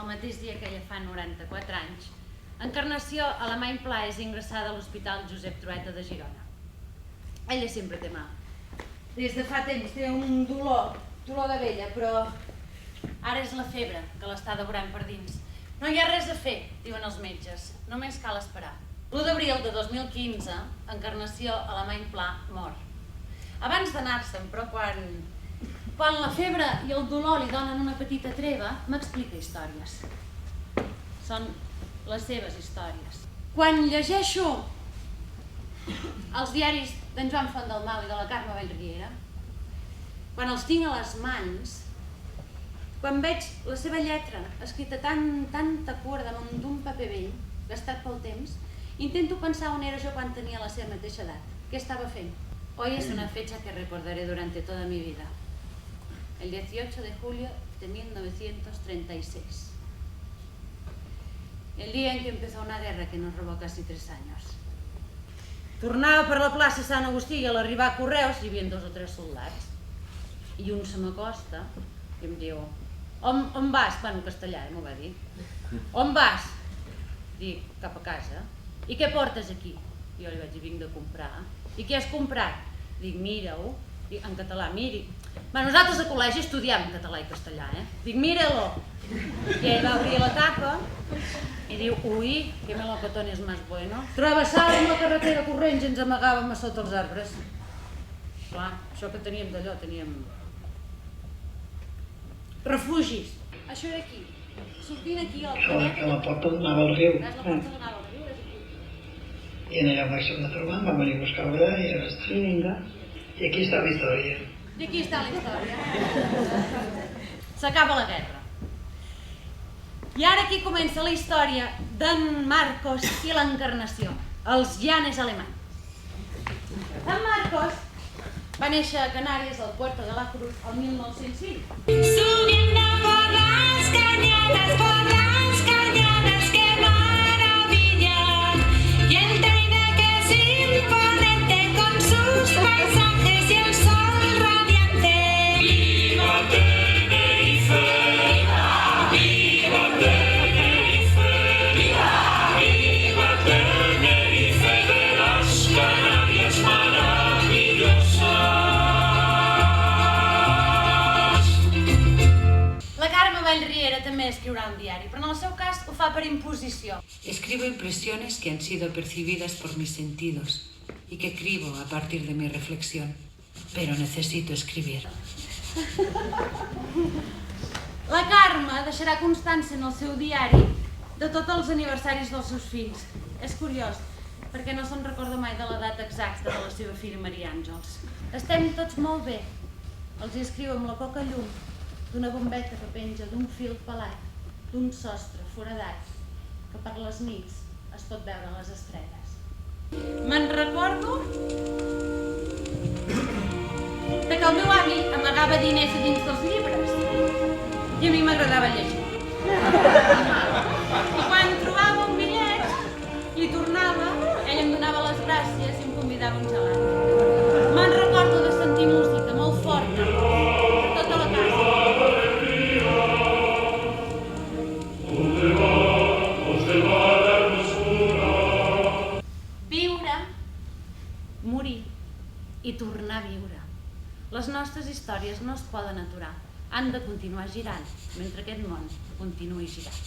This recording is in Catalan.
el mateix dia que ella fa 94 anys, Encarnació Alemany Pla és ingressada a l'Hospital Josep Trueta de Girona. Ella sempre té mal. Des de fa temps té un dolor de vella, però ara és la febre que l'està devorant per dins. No hi ha res a fer, diuen els metges, només cal esperar. L'1 d'abril de 2015, Encarnació Alemany Pla mor. Abans d'anar-se'n, però quan la febre i el dolor li donen una petita treva, m'explica històries. Són les seves històries. Quan llegeixo els diaris d'en Joan Fontdalmau i de la Carme Vallriera, quan els tinc a les mans, quan veig la seva lletra escrita tanta cura damunt d'un paper vell, gastat pel temps, intento pensar on era jo quan tenia la seva mateixa edat. Què estava fent? Hoy es una fecha que recordaré durante toda mi vida. El 18 de julio de 1936. El día en que empezó una guerra que nos robó casi 3 años. Tornava per la plaça Sant Agustí i a l'arribar a Correus hi havia 2 o 3 soldats. I un se m'acosta i em diu: on vas? Bueno, en castellà, m'ho va dir. On vas? Dic, cap a casa. I què portes aquí? Jo li vaig dir, vinc de comprar. I què has comprat? Dic, mira-ho. Dic, en català, miri. Nosaltres a col·legi estudiem català i castellà, Dic, mira-lo. I ell va obrir la tapa i diu, ui, que melocotón és més bueno. Travessàvem la carretera corrents i ens amagàvem a sota els arbres. Clar, això que teníem d'allò, teníem refugis. Això era aquí, sortint aquí al canet. Que la porta donava al riu. La porta donava al riu, és aquí. I en allà vaig tornar trobant, vam venir a buscar-la i ara està. I vinga. I aquí està la història. I aquí està la història. S'acaba la guerra. I ara aquí comença la història d'en Marcos i l'Encarnació, els llanes alemanys. En Marcos va néixer a Canàries, al Puerto de la Cruz, el 1905. Subiendo por las cañadas, qué maravilla. Y el Teide que es imponente con sus paisajes y el sol radiante. ¡Viva Tenerife! ¡Viva Tenerife! ¡Viva Tenerife de las Canarias maravillosas! La Carme Vallriera també escriurà un diari, però en el seu cas ho fa per imposició. Escribo impresiones que han sido percibidas por mis sentidos y que escribo a partir de mi reflexión, pero necesito escribir. La Carme deixarà constància en el seu diari de tots els aniversaris dels seus fills. És curiós, perquè no se'n recorda mai de l'edat exacta de la seva filla Maria Àngels. Estem tots molt bé. Els hi escriu amb la poca llum d'una bombeta que penja d'un fil pelat, d'un sostre foradat, que per les nits es pot veure les estrelles. Me'n recordo que el meu avi amagava diners a dins dels llibres i a mi m'agradava llegir. I quan trobava un bitllet i tornava, ell em donava les gràcies i em convidava un gelat. Me'n recordo de sentir música molt forta per tota la casa. Viure, morir i tornar a viure. Les nostres històries no es poden aturar. Han de continuar girant mentre aquest món continuï girant.